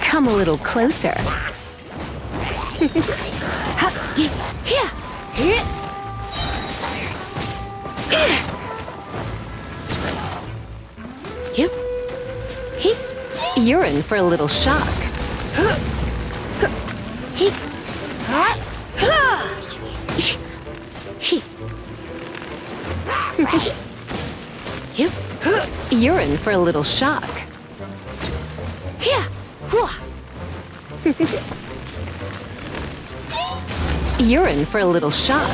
Come a little closer. You're in for a little shock. You're in for a little shock. You're in for a little shock.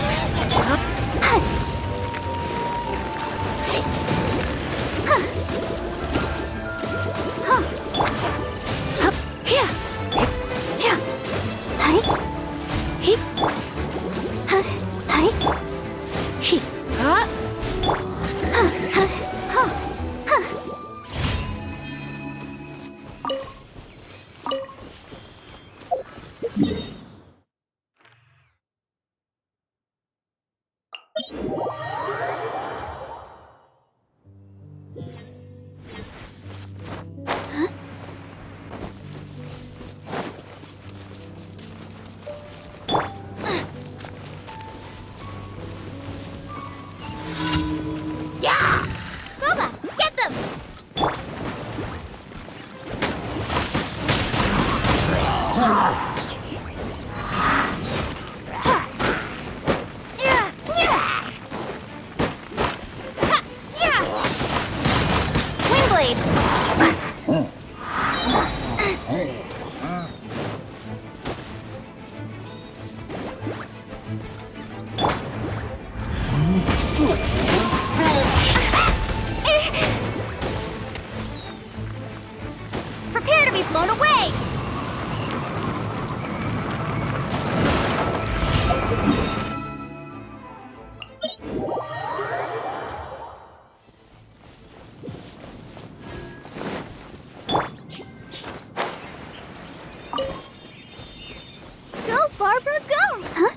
Prepare to be blown away! Go, Barbara, go! Huh?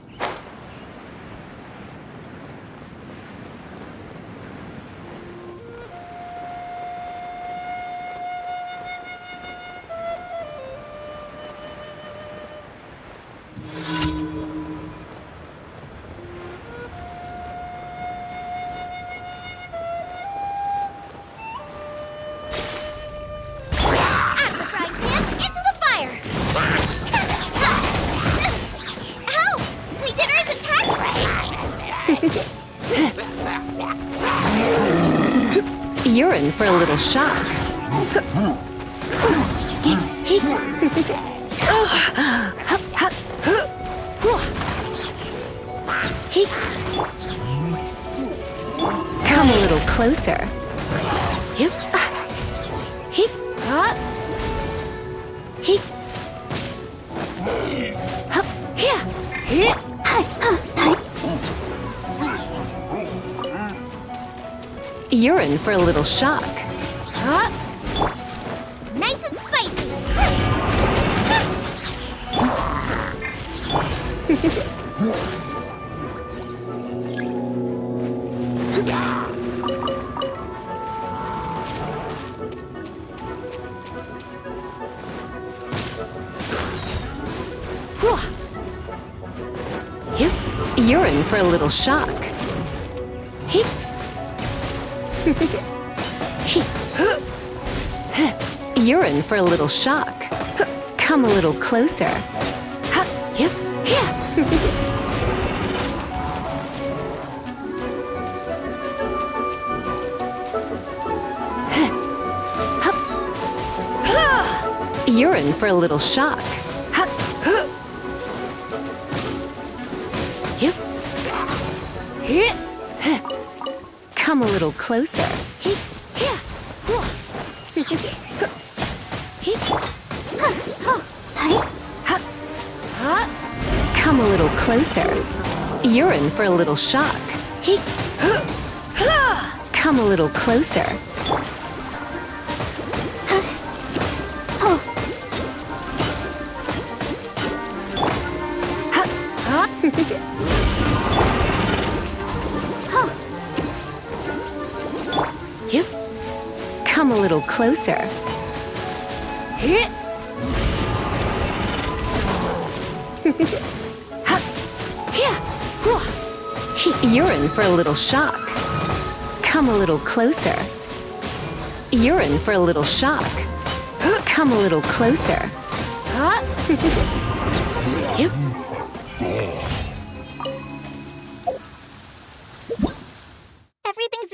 You're in for a little shock. Come a little closer. You're in for a little shock. Nice and spicy! You're in for a little shock. You're in for a little shock. Come a little closer. You're in for a little shock. Come a little closer. Come a little closer. You're in for a little shock. Come a little closer. Come a little closer. You're in for a little shock. Come a little closer. You're in for a little shock. Come a little closer. Everything's...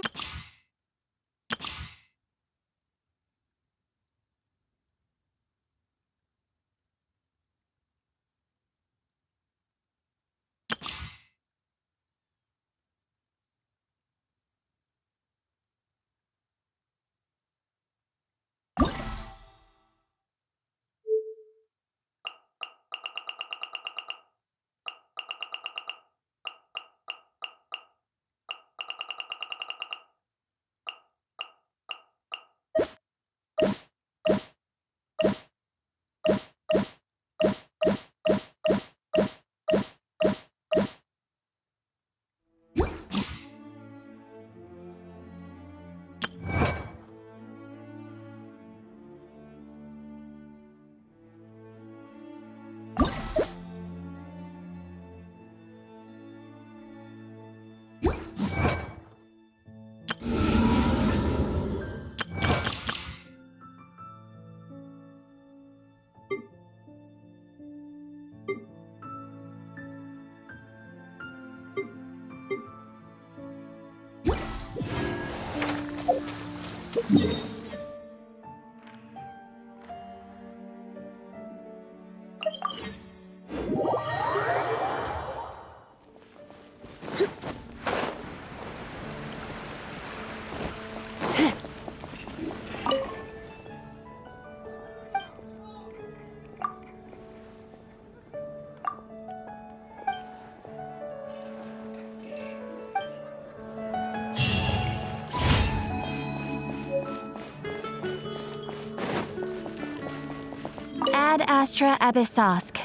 Ad Astra Abyssosk.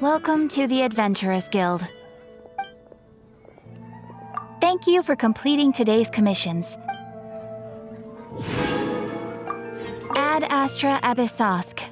Welcome to the Adventurers Guild. Thank you for completing today's commissions. Ad Astra Abyssosk.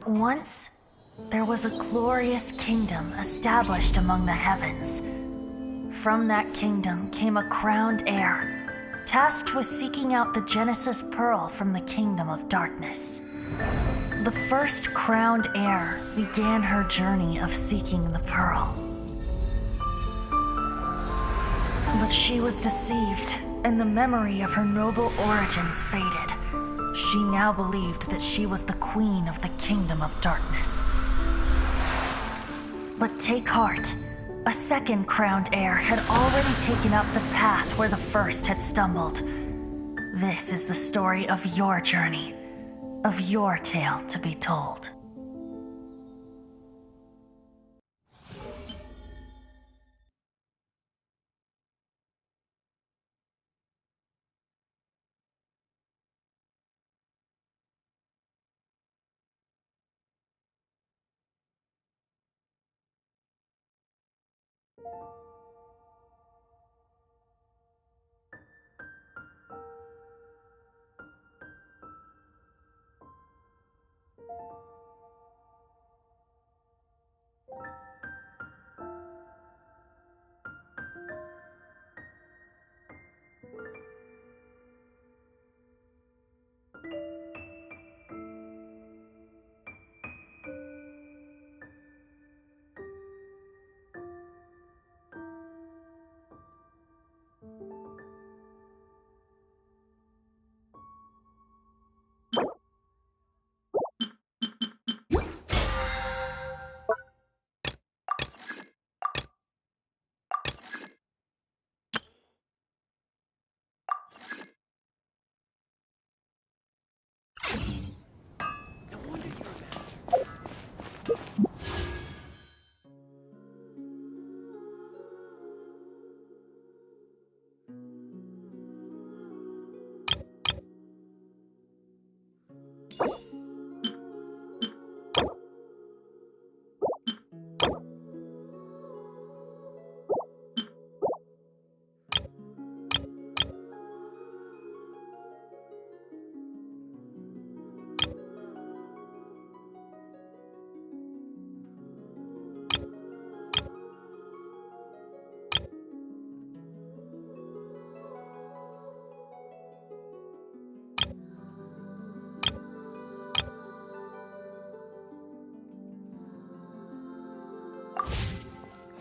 Once, there was a glorious kingdom established among the heavens. From that kingdom came a crowned heir, tasked with seeking out the Genesis Pearl from the kingdom of darkness. The first crowned heir began her journey of seeking the pearl. But she was deceived, and the memory of her noble origins faded. She now believed that she was the queen of the kingdom of darkness. But take heart. A second crowned heir had already taken up the path where the first had stumbled. This is the story of your journey, of your tale to be told.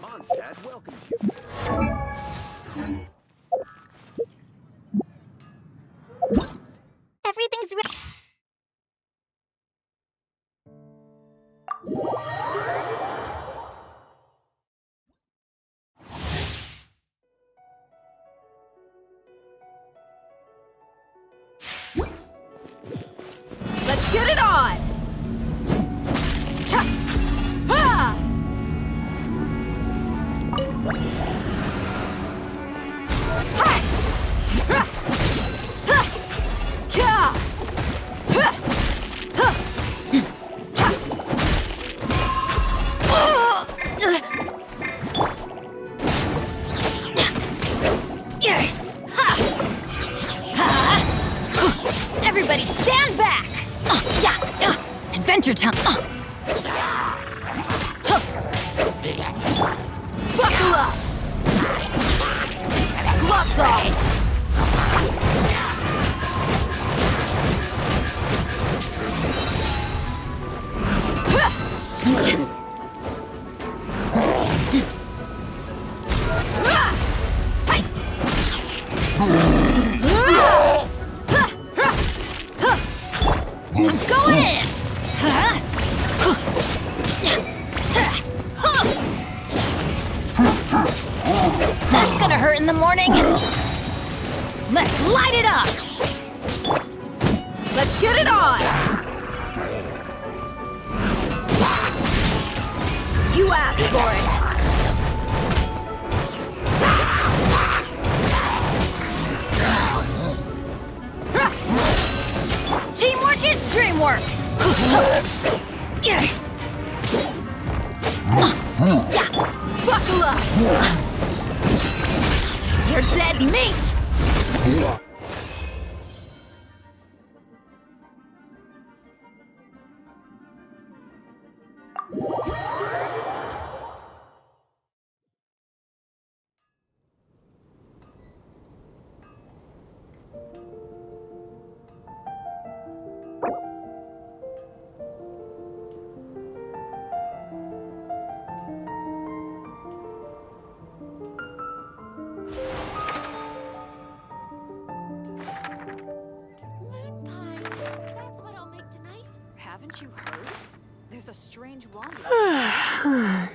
Mondstadt welcomes you. Everything's ready. Let's get it on! Cha! Ha! Hi! Ha! Ha! Ka! Ha! Ha! Cha! Everybody stand back! Adventure time! Buckle up! Gloves off! Go in! That's gonna hurt in the morning. Let's light it up! Let's get it on! You asked for it! Teamwork is dreamwork! Buckle up! You're dead meat! strange wand.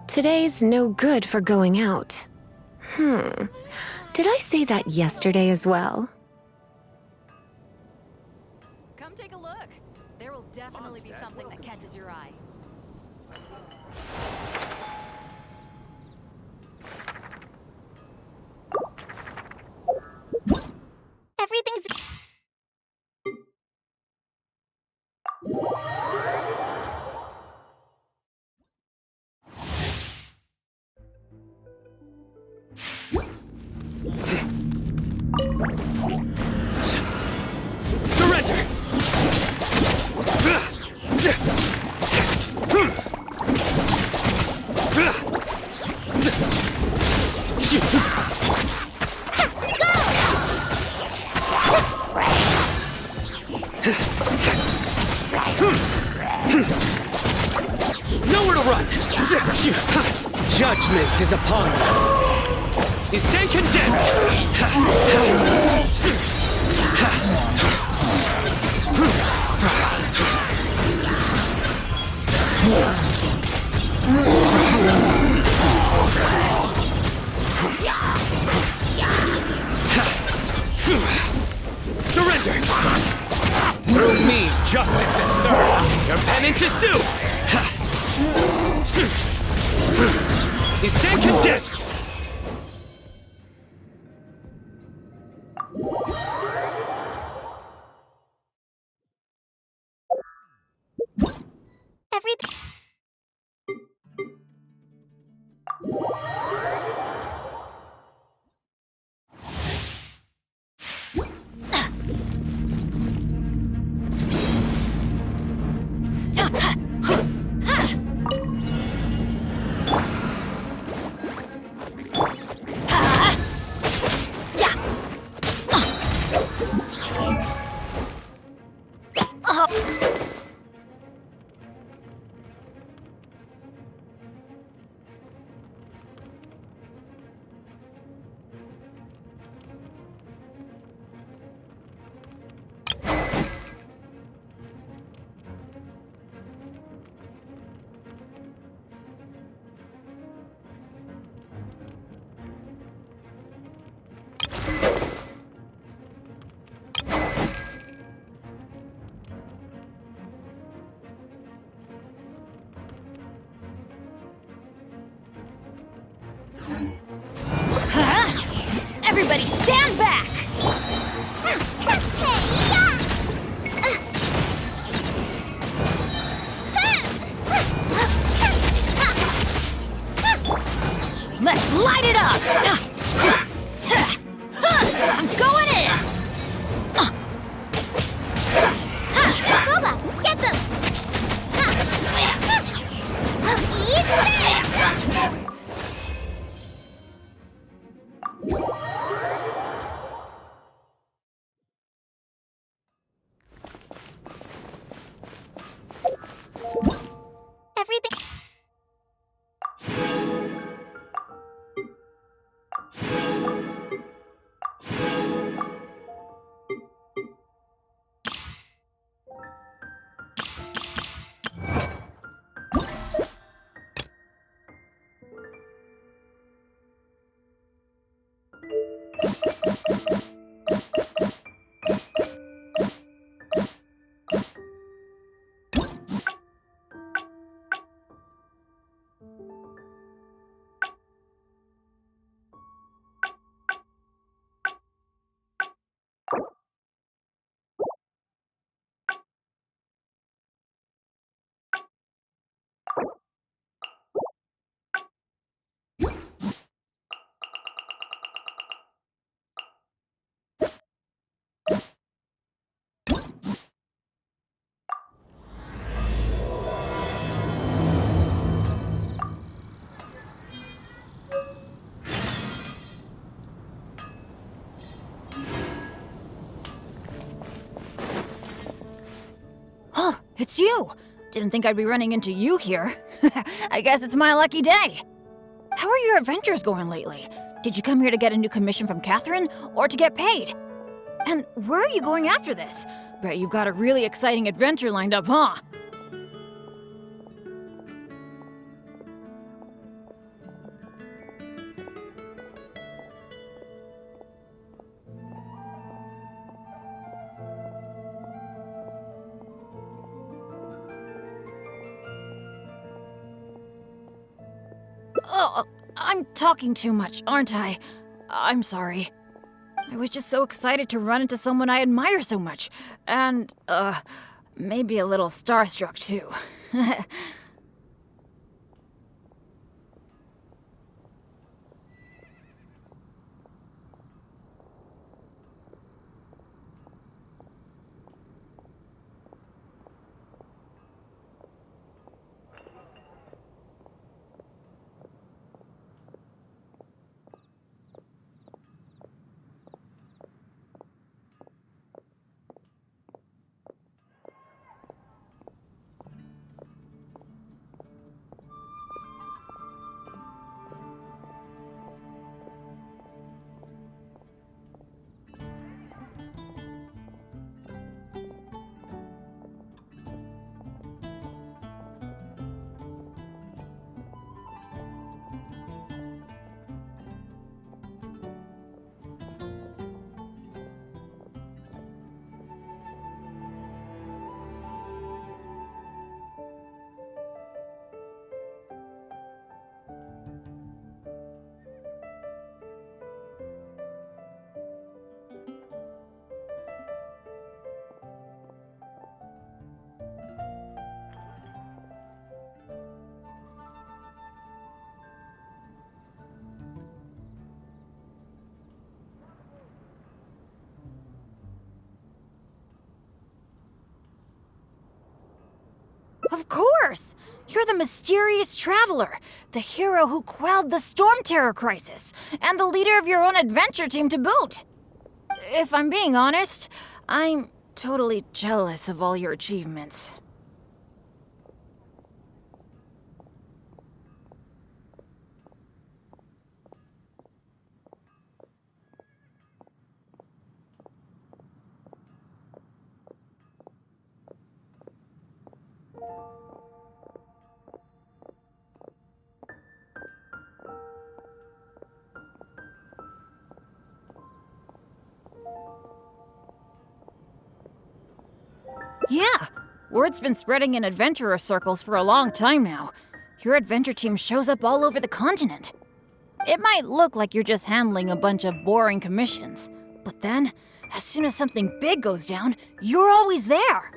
Today's no good for going out. Did I say that yesterday as well? Come take a look. There will definitely be something that catches your eye. Everything's... Surrender! Nowhere to run! Judgment is upon you. You stand condemned! Surrender! Through me, justice is served. Your penance is due! You stand condemned! Everything... Everybody stand back! Let's light it up! I'm going in! Boba, get them! Eat this! Everything... It's you! Didn't think I'd be running into you here. I guess it's my lucky day. How are your adventures going lately? Did you come here to get a new commission from Catherine, or to get paid? And where are you going after this? Bet you've got a really exciting adventure lined up, huh? Oh, I'm talking too much, aren't I? I'm sorry. I was just so excited to run into someone I admire so much. And, maybe a little starstruck, too. Of course! You're the mysterious traveler, the hero who quelled the Storm Terror crisis, and the leader of your own adventure team to boot. If I'm being honest, I'm totally jealous of all your achievements. Yeah, word's been spreading in adventurer circles for a long time now. Your adventure team shows up all over the continent. It might look like you're just handling a bunch of boring commissions, but then, as soon as something big goes down, you're always there.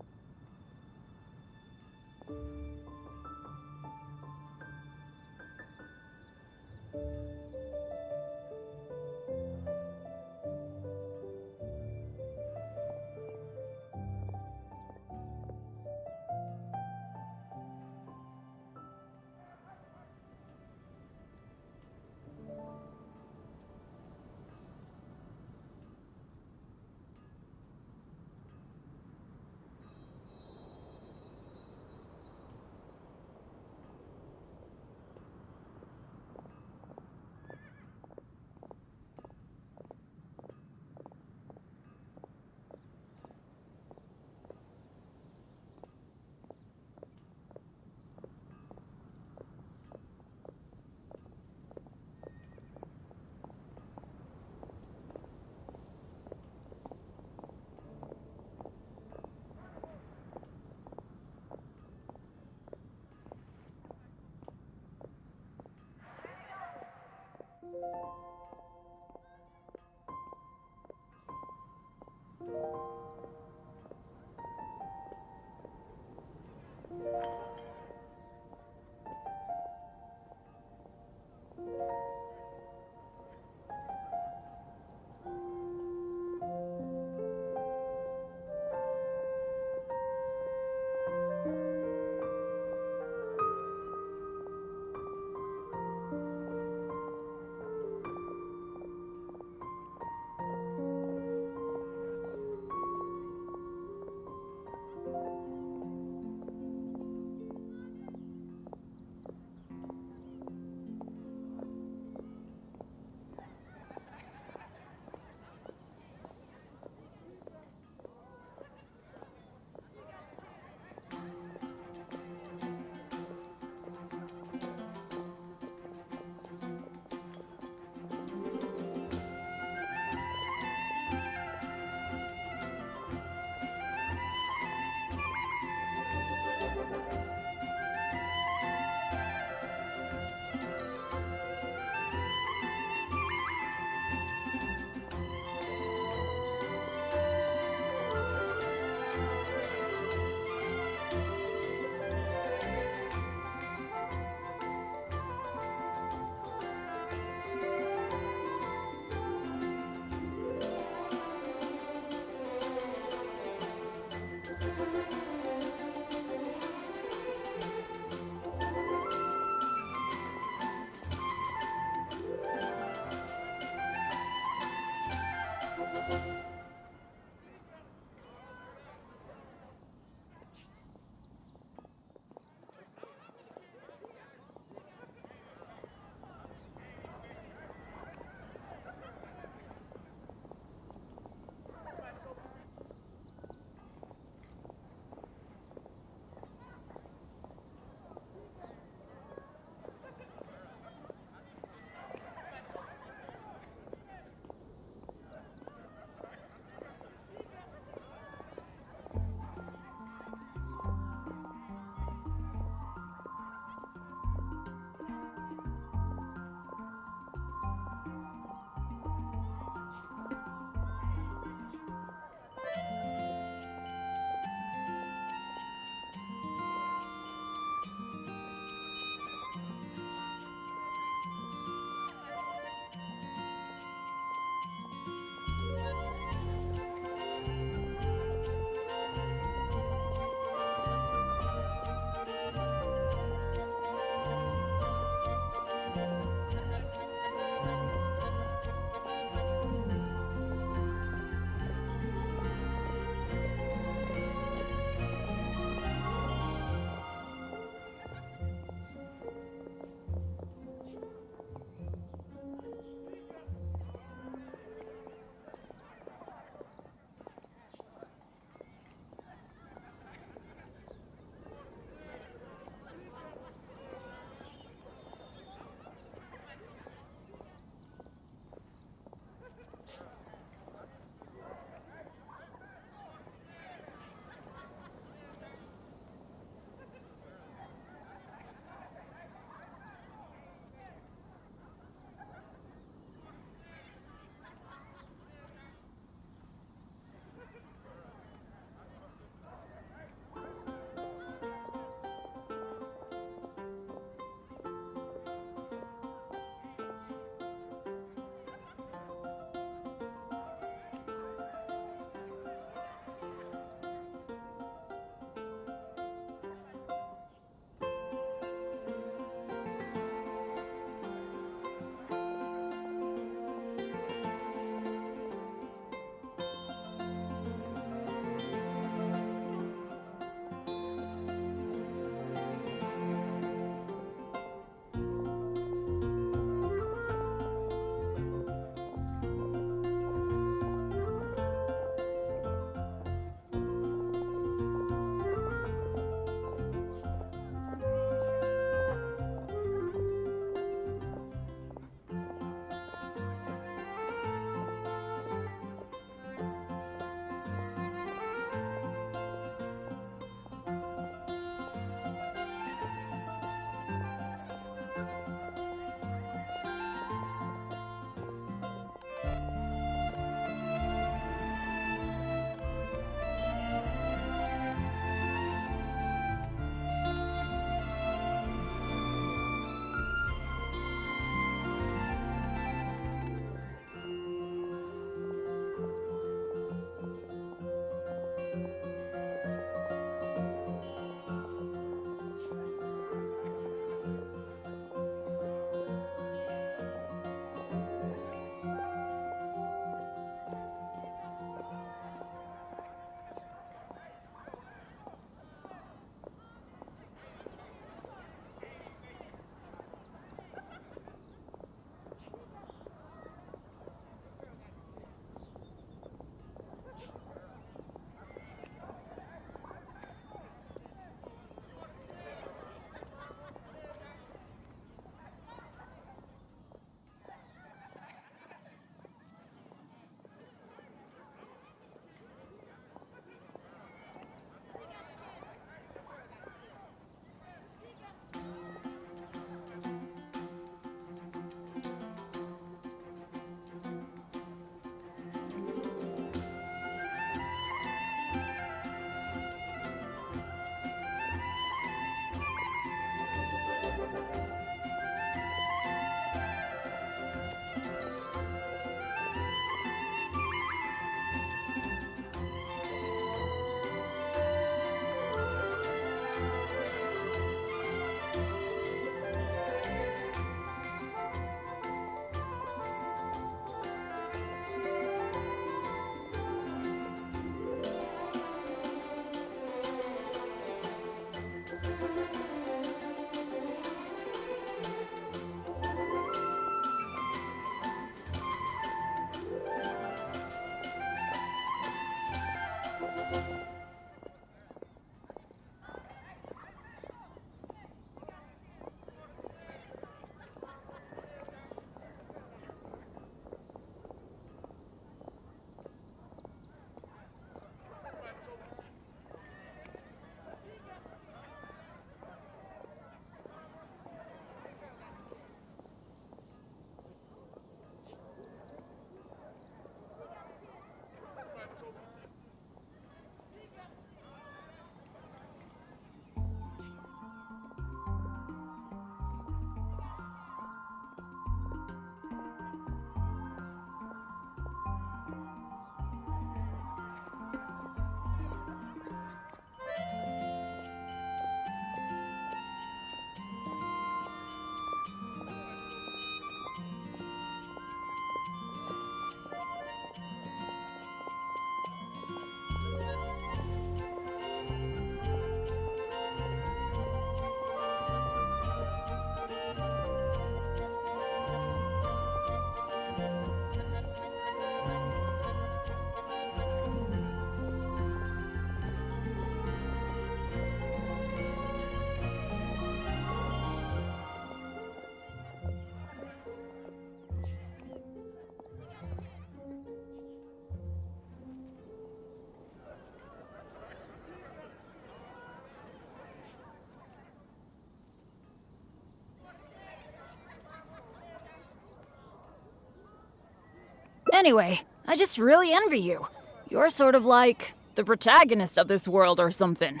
Anyway, I just really envy you. You're sort of like the protagonist of this world or something.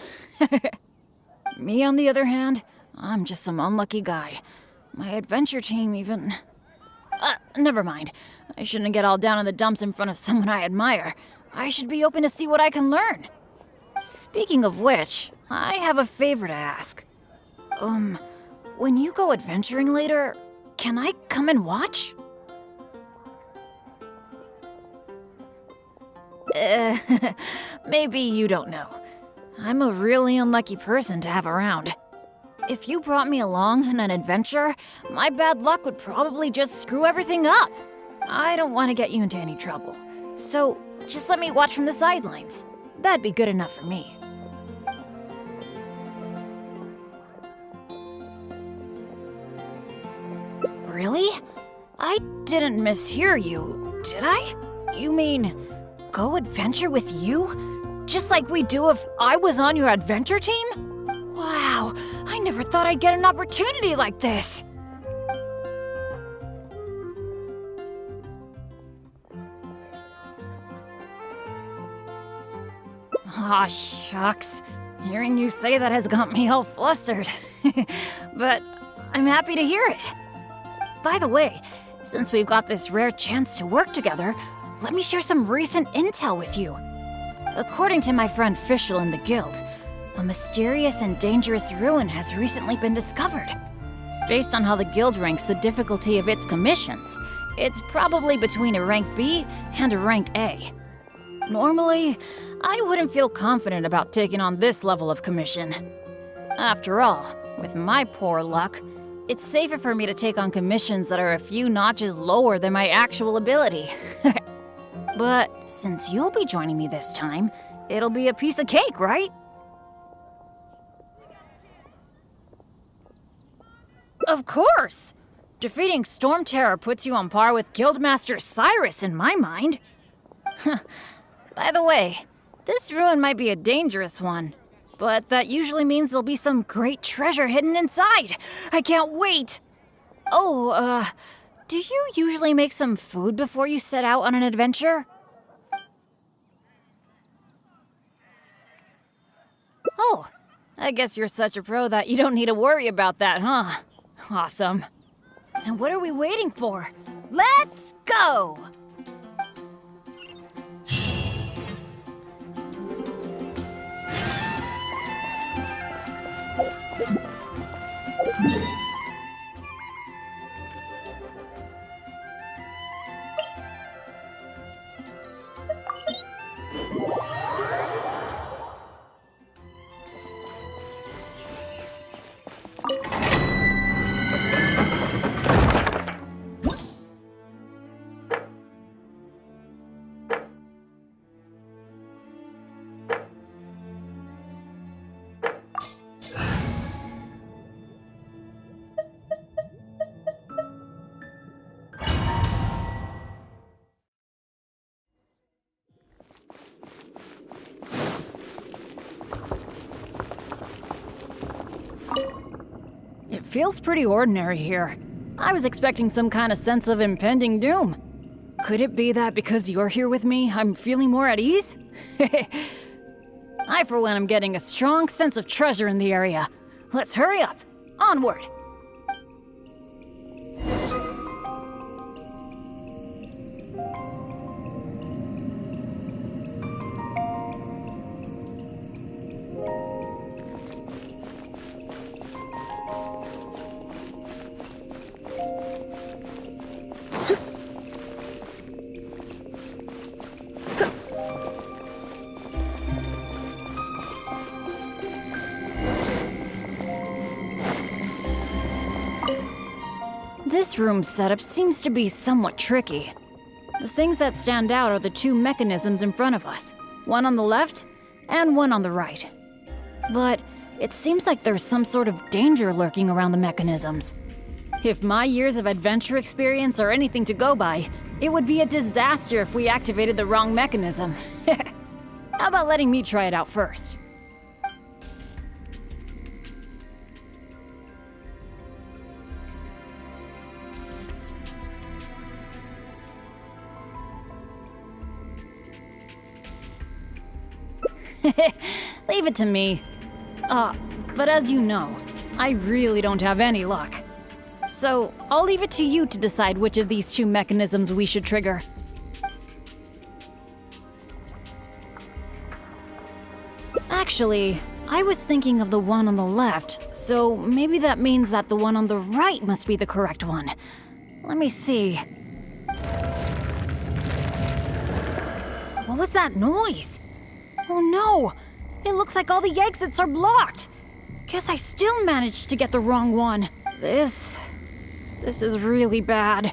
Me, on the other hand, I'm just some unlucky guy. My adventure team even... never mind. I shouldn't get all down in the dumps in front of someone I admire. I should be open to see what I can learn. Speaking of which, I have a favor to ask. When you go adventuring later, can I come and watch? Maybe you don't know. I'm a really unlucky person to have around. If you brought me along on an adventure, my bad luck would probably just screw everything up. I don't want to get you into any trouble, so just let me watch from the sidelines. That'd be good enough for me. Really? I didn't mishear you, did I? You mean, go adventure with you? Just like we do if I was on your adventure team? Wow, I never thought I'd get an opportunity like this. Aw, shucks. Hearing you say that has got me all flustered. But I'm happy to hear it. By the way, since we've got this rare chance to work together, let me share some recent intel with you. According to my friend Fischl in the guild, a mysterious and dangerous ruin has recently been discovered. Based on how the guild ranks the difficulty of its commissions, it's probably between a rank B and a rank A. Normally, I wouldn't feel confident about taking on this level of commission. After all, with my poor luck, it's safer for me to take on commissions that are a few notches lower than my actual ability. But since you'll be joining me this time, it'll be a piece of cake, right? Of course! Defeating Storm Terror puts you on par with Guildmaster Cyrus in my mind. By the way, this ruin might be a dangerous one, but that usually means there'll be some great treasure hidden inside. I can't wait! Oh, do you usually make some food before you set out on an adventure? Oh, I guess you're such a pro that you don't need to worry about that, huh? Awesome. Then what are we waiting for? Let's go! It feels pretty ordinary here. I was expecting some kind of sense of impending doom. Could it be that because you're here with me, I'm feeling more at ease? I, for one, am getting a strong sense of treasure in the area. Let's hurry up. Onward! This room's setup seems to be somewhat tricky. The things that stand out are the two mechanisms in front of us, one on the left and one on the right. But it seems like there's some sort of danger lurking around the mechanisms. If my years of adventure experience are anything to go by, it would be a disaster if we activated the wrong mechanism. How about letting me try it out first? Leave it to me. But as you know, I really don't have any luck. So, I'll leave it to you to decide which of these two mechanisms we should trigger. Actually, I was thinking of the one on the left, so maybe that means that the one on the right must be the correct one. Let me see. What was that noise? Oh no! It looks like all the exits are blocked! Guess I still managed to get the wrong one. This is really bad.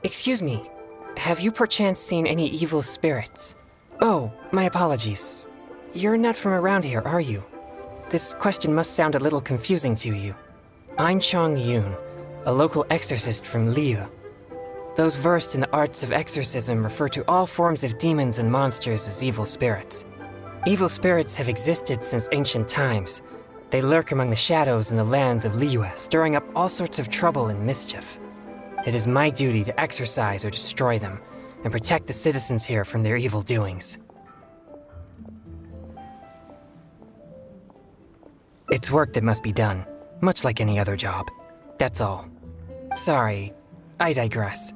Excuse me, have you perchance seen any evil spirits? Oh, my apologies. You're not from around here, are you? This question must sound a little confusing to you. I'm Chong Yoon, a local exorcist from Liu. Those versed in the arts of exorcism refer to all forms of demons and monsters as evil spirits. Evil spirits have existed since ancient times. They lurk among the shadows in the lands of Liu, stirring up all sorts of trouble and mischief. It is my duty to exorcise or destroy them, and protect the citizens here from their evil doings. It's work that must be done, much like any other job. That's all. Sorry, I digress.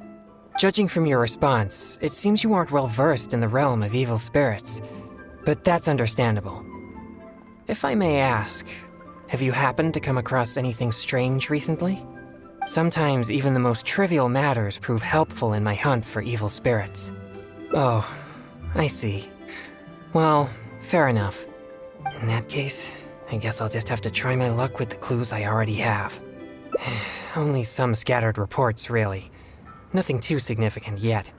Judging from your response, it seems you aren't well versed in the realm of evil spirits, but that's understandable. If I may ask, have you happened to come across anything strange recently? Sometimes even the most trivial matters prove helpful in my hunt for evil spirits. Oh, I see. Well, fair enough. In that case, I guess I'll just have to try my luck with the clues I already have. Only some scattered reports, really. Nothing too significant yet.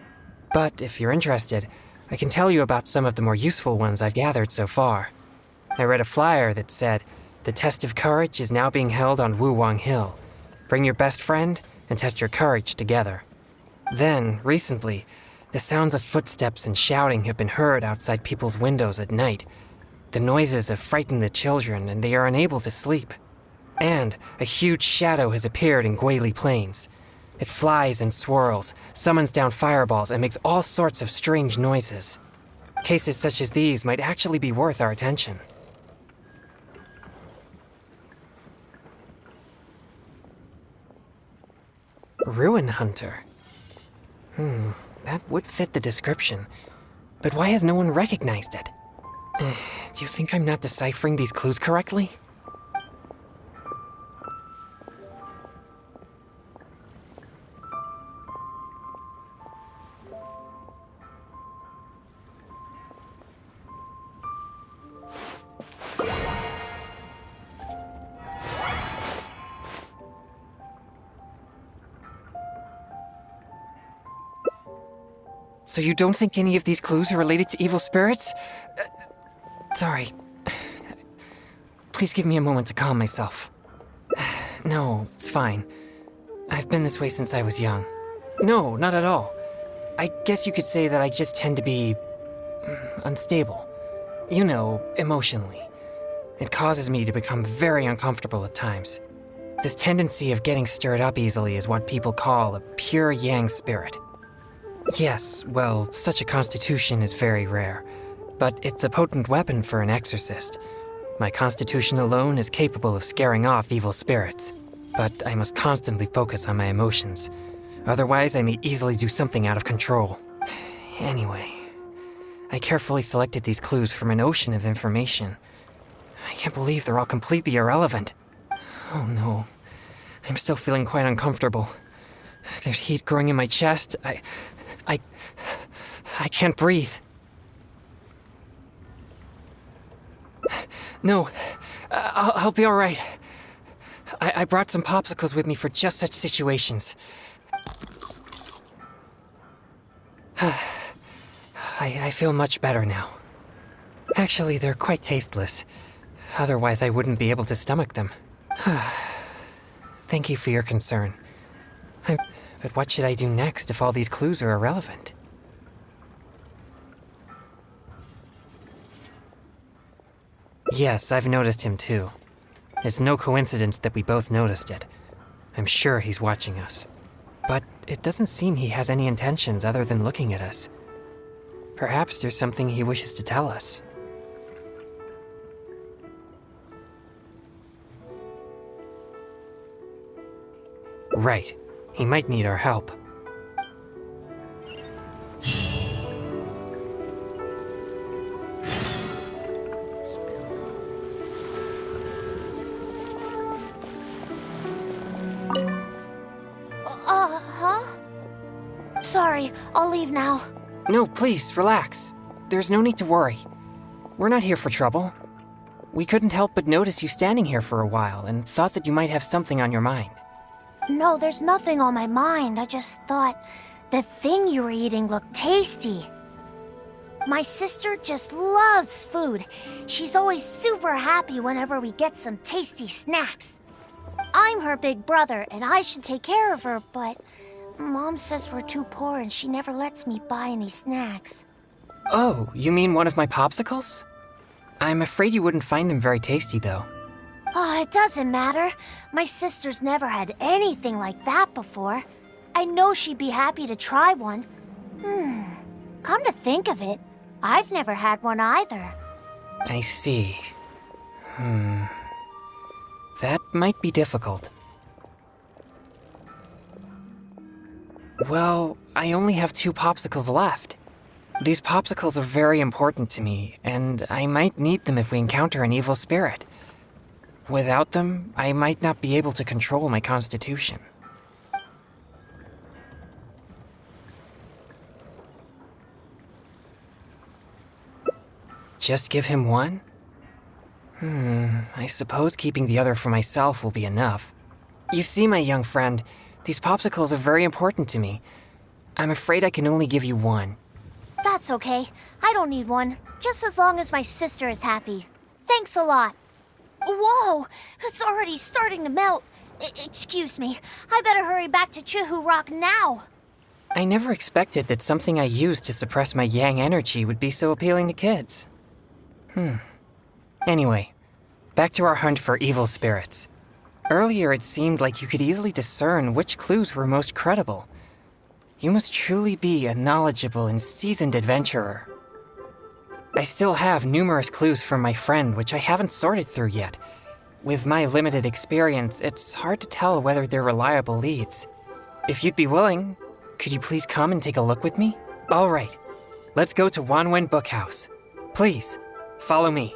But if you're interested, I can tell you about some of the more useful ones I've gathered so far. I read a flyer that said, "The test of courage is now being held on Wuwang Hill. Bring your best friend and test your courage together." Then, recently, the sounds of footsteps and shouting have been heard outside people's windows at night. The noises have frightened the children and they are unable to sleep. And a huge shadow has appeared in Guili Plains. It flies and swirls, summons down fireballs, and makes all sorts of strange noises. Cases such as these might actually be worth our attention. Ruin Hunter. That would fit the description. But why has no one recognized it? Do you think I'm not deciphering these clues correctly? So you don't think any of these clues are related to evil spirits? Sorry. Please give me a moment to calm myself. No, it's fine. I've been this way since I was young. No, not at all. I guess you could say that I just tend to be unstable. You know, emotionally. It causes me to become very uncomfortable at times. This tendency of getting stirred up easily is what people call a pure yang spirit. Yes, well, such a constitution is very rare, but it's a potent weapon for an exorcist. My constitution alone is capable of scaring off evil spirits, but I must constantly focus on my emotions. Otherwise, I may easily do something out of control. Anyway, I carefully selected these clues from an ocean of information. I can't believe they're all completely irrelevant. Oh no, I'm still feeling quite uncomfortable. There's heat growing in my chest. I can't breathe. No, I'll be all right. I brought some popsicles with me for just such situations. I feel much better now. Actually, they're quite tasteless. Otherwise, I wouldn't be able to stomach them. Thank you for your concern. But what should I do next if all these clues are irrelevant? Yes, I've noticed him too. It's no coincidence that we both noticed it. I'm sure he's watching us. But it doesn't seem he has any intentions other than looking at us. Perhaps there's something he wishes to tell us. Right. He might need our help. Sorry, I'll leave now. No, please, relax. There's no need to worry. We're not here for trouble. We couldn't help but notice you standing here for a while and thought that you might have something on your mind. No, there's nothing on my mind. I just thought the thing you were eating looked tasty. My sister just loves food. She's always super happy whenever we get some tasty snacks. I'm her big brother, and I should take care of her, but Mom says we're too poor and she never lets me buy any snacks. Oh, you mean one of my popsicles? I'm afraid you wouldn't find them very tasty, though. Oh, it doesn't matter. My sister's never had anything like that before. I know she'd be happy to try one. Come to think of it, I've never had one either. I see. That might be difficult. Well, I only have 2 popsicles left. These popsicles are very important to me, and I might need them if we encounter an evil spirit. Without them, I might not be able to control my constitution. Just give him one? I suppose keeping the other for myself will be enough. You see, my young friend, these popsicles are very important to me. I'm afraid I can only give you one. That's okay. I don't need one, just as long as my sister is happy. Thanks a lot. Whoa! It's already starting to melt. Excuse me. I better hurry back to Chihu Rock now. I never expected that something I used to suppress my yang energy would be so appealing to kids. Anyway, back to our hunt for evil spirits. Earlier it seemed like you could easily discern which clues were most credible. You must truly be a knowledgeable and seasoned adventurer. I still have numerous clues from my friend which I haven't sorted through yet. With my limited experience, it's hard to tell whether they're reliable leads. If you'd be willing, could you please come and take a look with me? All right, let's go to Wanwen Bookhouse. Please, follow me.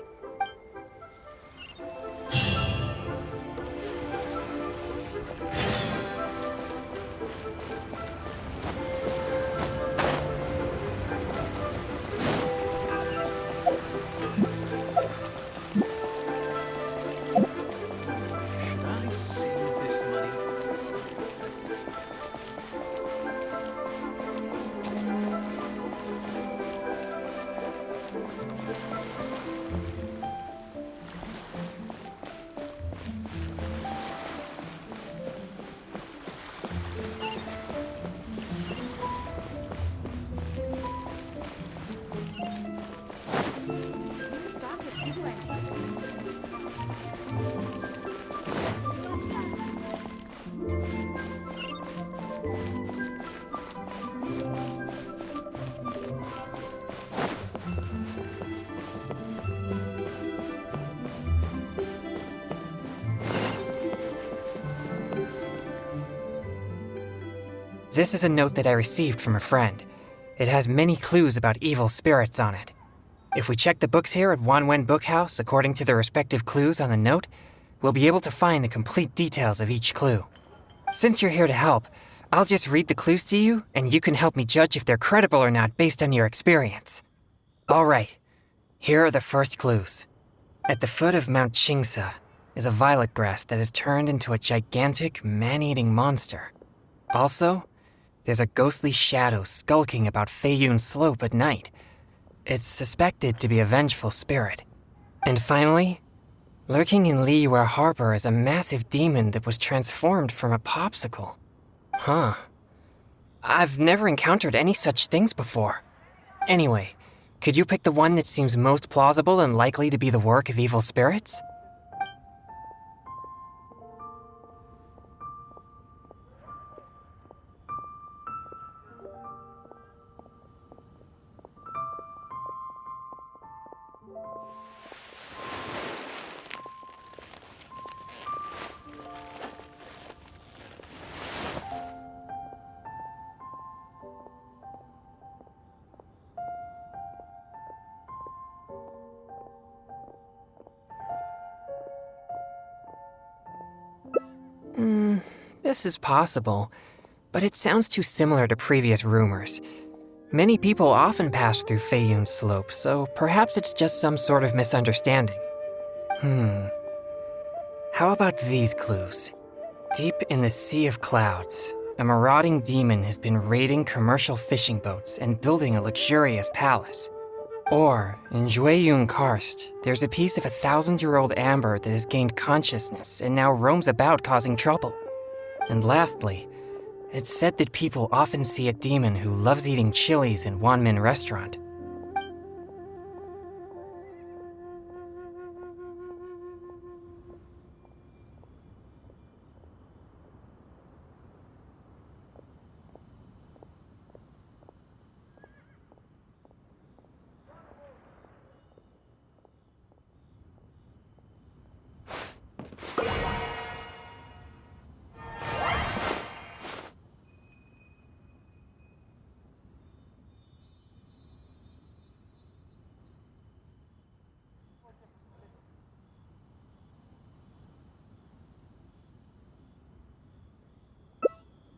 This is a note that I received from a friend. It has many clues about evil spirits on it. If we check the books here at Wanwen Bookhouse according to the respective clues on the note, we'll be able to find the complete details of each clue. Since you're here to help, I'll just read the clues to you, and you can help me judge if they're credible or not based on your experience. All right, here are the first clues. At the foot of Mount Chingsa is a violet grass that has turned into a gigantic, man-eating monster. Also, there's a ghostly shadow skulking about Feiyun Slope at night. It's suspected to be a vengeful spirit. And finally, lurking in Liyue Harbor is a massive demon that was transformed from a popsicle. Huh. I've never encountered any such things before. Anyway, could you pick the one that seems most plausible and likely to be the work of evil spirits? This is possible, but it sounds too similar to previous rumors. Many people often pass through Feiyun Slope, so perhaps it's just some sort of misunderstanding. How about these clues? Deep in the Sea of Clouds, a marauding demon has been raiding commercial fishing boats and building a luxurious palace. Or, in Jueyun Karst, there's a piece of 1,000-year-old amber that has gained consciousness and now roams about causing trouble. And lastly, it's said that people often see a demon who loves eating chilies in Wanmin Restaurant.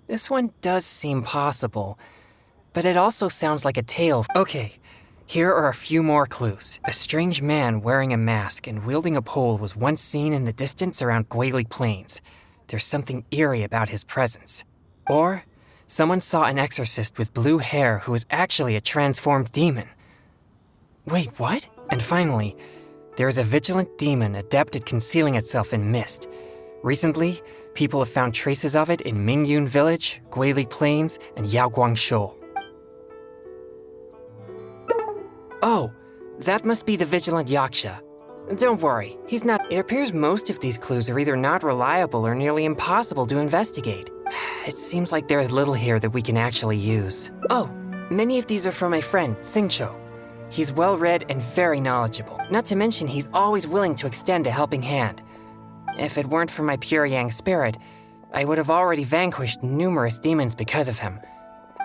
This one does seem possible, but it also sounds like a tale. Okay, here are a few more clues. A strange man wearing a mask and wielding a pole was once seen in the distance around Guili Plains. There's something eerie about his presence. Or, someone saw an exorcist with blue hair who is actually a transformed demon. Wait, what? And finally, there is a vigilant demon adept at concealing itself in mist. Recently, people have found traces of it in Mingyun Village, Guili Plains, and Yaoguangshou. Oh, that must be the vigilant Yaksha. Don't worry, he's not. It appears most of these clues are either not reliable or nearly impossible to investigate. It seems like there is little here that we can actually use. Oh, many of these are from my friend, Xingqiu. He's well-read and very knowledgeable. Not to mention he's always willing to extend a helping hand. If it weren't for my pure yang spirit, I would have already vanquished numerous demons because of him.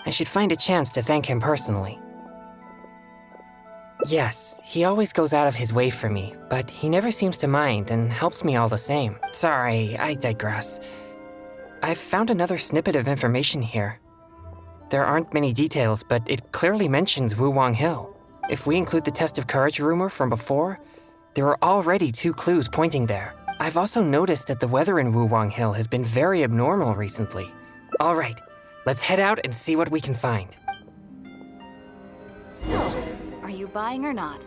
I should find a chance to thank him personally. Yes, he always goes out of his way for me, but he never seems to mind and helps me all the same. Sorry, I digress. I've found another snippet of information here. There aren't many details, but it clearly mentions Wuwang Hill. If we include the test of courage rumor from before, there are already 2 clues pointing there. I've also noticed that the weather in Wuwang Hill has been very abnormal recently. All right, let's head out and see what we can find. So, are you buying or not?